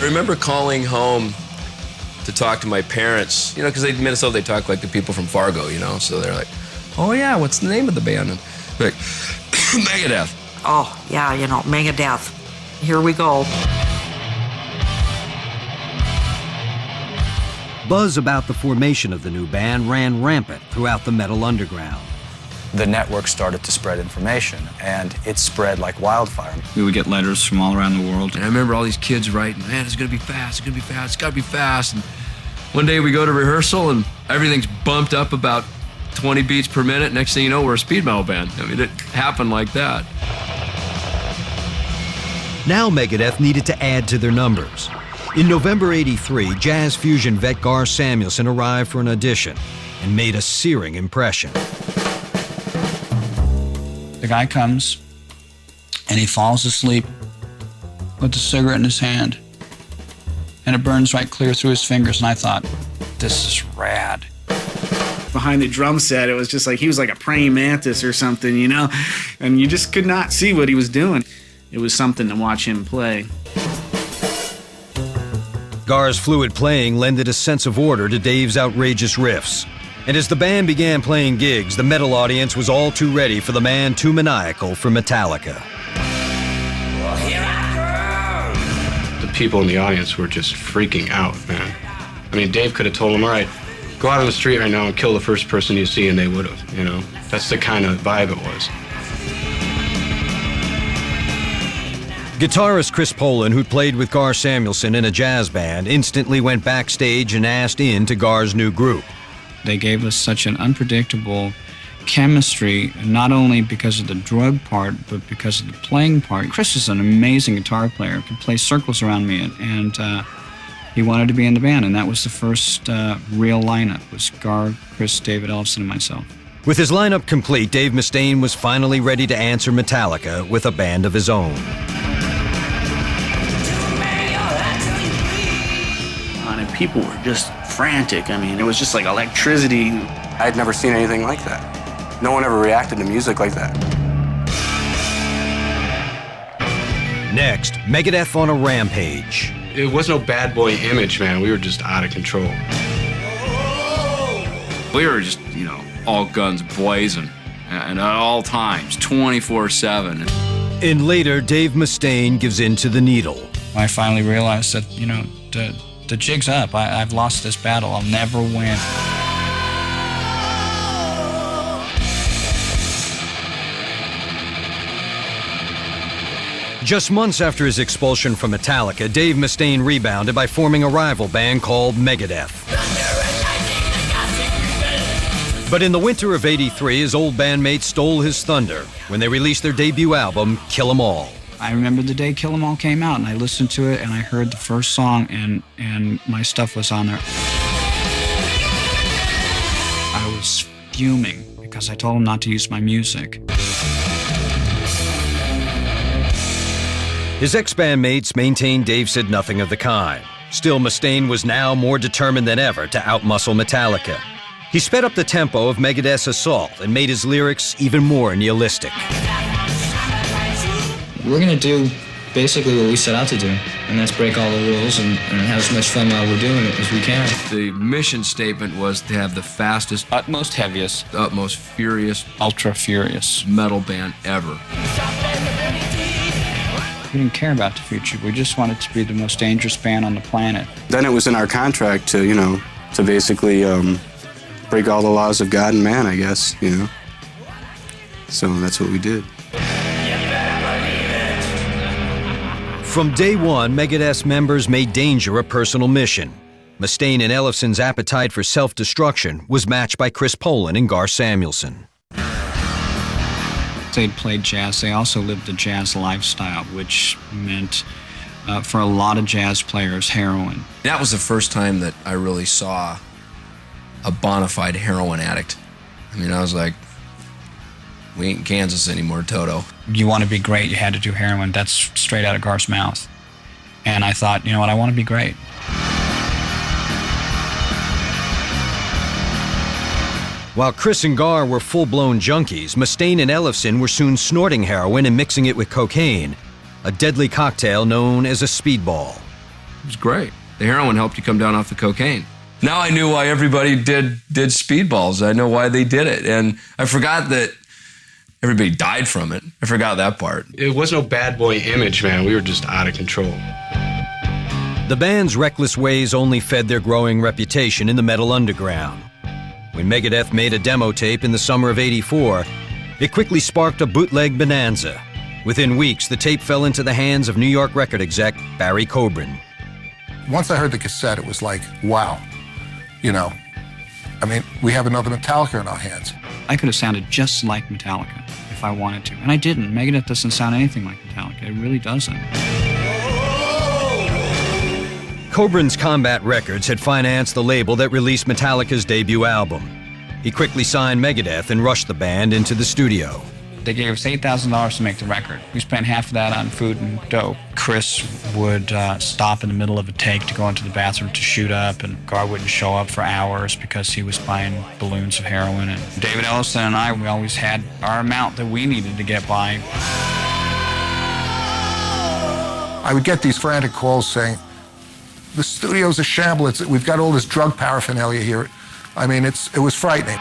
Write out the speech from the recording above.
I remember calling home to talk to my parents, you know, because in Minnesota they talk like the people from Fargo, you know, so they're like, oh yeah, what's the name of the band? And like, Megadeth. Oh, yeah, you know, Megadeth. Here we go. Buzz about the formation of the new band ran rampant throughout the metal underground. The network started to spread information, and it spread like wildfire. We would get letters from all around the world. And I remember all these kids writing, man, it's gonna be fast, it's gonna be fast, it's gotta be fast. And one day we go to rehearsal and everything's bumped up about 20 beats per minute. Next thing you know, we're a speed metal band. I mean, it happened like that. Now Megadeth needed to add to their numbers. In November '83, jazz fusion vet Gar Samuelson arrived for an audition and made a searing impression. The guy comes, and he falls asleep with a cigarette in his hand, and it burns right clear through his fingers, and I thought, this is rad. Behind the drum set, it was just like he was like a praying mantis or something, you know? And you just could not see what he was doing. It was something to watch him play. Gar's fluid playing lended a sense of order to Dave's outrageous riffs. And as the band began playing gigs, the metal audience was all too ready for the man too maniacal for Metallica. The people in the audience were just freaking out, man. I mean, Dave could have told them, all right, go out on the street right now and kill the first person you see, and they would have, you know? That's the kind of vibe it was. Guitarist Chris Poland, who'd played with Gar Samuelson in a jazz band, instantly went backstage and asked in to Gar's new group. They gave us such an unpredictable chemistry, not only because of the drug part, but because of the playing part. Chris is an amazing guitar player, could play circles around me, and he wanted to be in the band, and that was the first real lineup, was Gar, Chris, David Ellefson, and myself. With his lineup complete, Dave Mustaine was finally ready to answer Metallica with a band of his own. And people were just frantic. I mean, it was just like electricity. I'd never seen anything like that. No one ever reacted to music like that. Next, Megadeth on a rampage. It was no bad boy image, man. We were just out of control. We were just, you know, all guns blazing and at all times, 24/7. And later, Dave Mustaine gives in to the needle. I finally realized that, you know, the jig's up. I've lost this battle. I'll never win. Just months after his expulsion from Metallica, Dave Mustaine rebounded by forming a rival band called Megadeth. But in the winter of '83, his old bandmates stole his thunder when they released their debut album, Kill 'Em All. I remember the day Kill 'Em All came out, and I listened to it, and I heard the first song, and my stuff was on there. I was fuming because I told him not to use my music. His ex-bandmates maintained Dave said nothing of the kind. Still, Mustaine was now more determined than ever to outmuscle Metallica. He sped up the tempo of Megadeth's assault and made his lyrics even more nihilistic. We're going to do basically what we set out to do, and that's break all the rules and have as much fun while we're doing it as we can. The mission statement was to have the fastest, Utmost heaviest, utmost furious, ultra furious metal band ever. We didn't care about the future. We just wanted to be the most dangerous band on the planet. Then it was in our contract to, you know, to basically break all the laws of God and man, I guess, you know. So that's what we did. From day one, Megadeth's members made danger a personal mission. Mustaine and Ellefson's appetite for self-destruction was matched by Chris Poland and Gar Samuelson. They'd played jazz. They also lived a jazz lifestyle, which meant, for a lot of jazz players, heroin. That was the first time that I really saw a bona fide heroin addict. I mean, I was like, we ain't in Kansas anymore, Toto. You want to be great, you had to do heroin. That's straight out of Gar's mouth. And I thought, you know what, I want to be great. While Chris and Gar were full-blown junkies, Mustaine and Ellefson were soon snorting heroin and mixing it with cocaine, a deadly cocktail known as a speedball. It was great. The heroin helped you come down off the cocaine. Now I knew why everybody did speedballs. I know why they did it. And I forgot that everybody died from it. I forgot that part. It was no bad boy image, man. We were just out of control. The band's reckless ways only fed their growing reputation in the metal underground. When Megadeth made a demo tape in the summer of '84, it quickly sparked a bootleg bonanza. Within weeks, the tape fell into the hands of New York record exec Barry Coburn. Once I heard the cassette, it was like, wow. You know, I mean, we have another Metallica in our hands. I could have sounded just like Metallica if I wanted to, and I didn't. Megadeth doesn't sound anything like Metallica. It really doesn't. Coburn's Combat Records had financed the label that released Metallica's debut album. He quickly signed Megadeth and rushed the band into the studio. They gave us $8,000 to make the record. We spent half of that on food and dope. Chris would stop in the middle of a take to go into the bathroom to shoot up, and Gar wouldn't show up for hours because he was buying balloons of heroin. And David Ellison and I, we always had our amount that we needed to get by. I would get these frantic calls saying, the studio's a shambles. We've got all this drug paraphernalia here. I mean, it was frightening.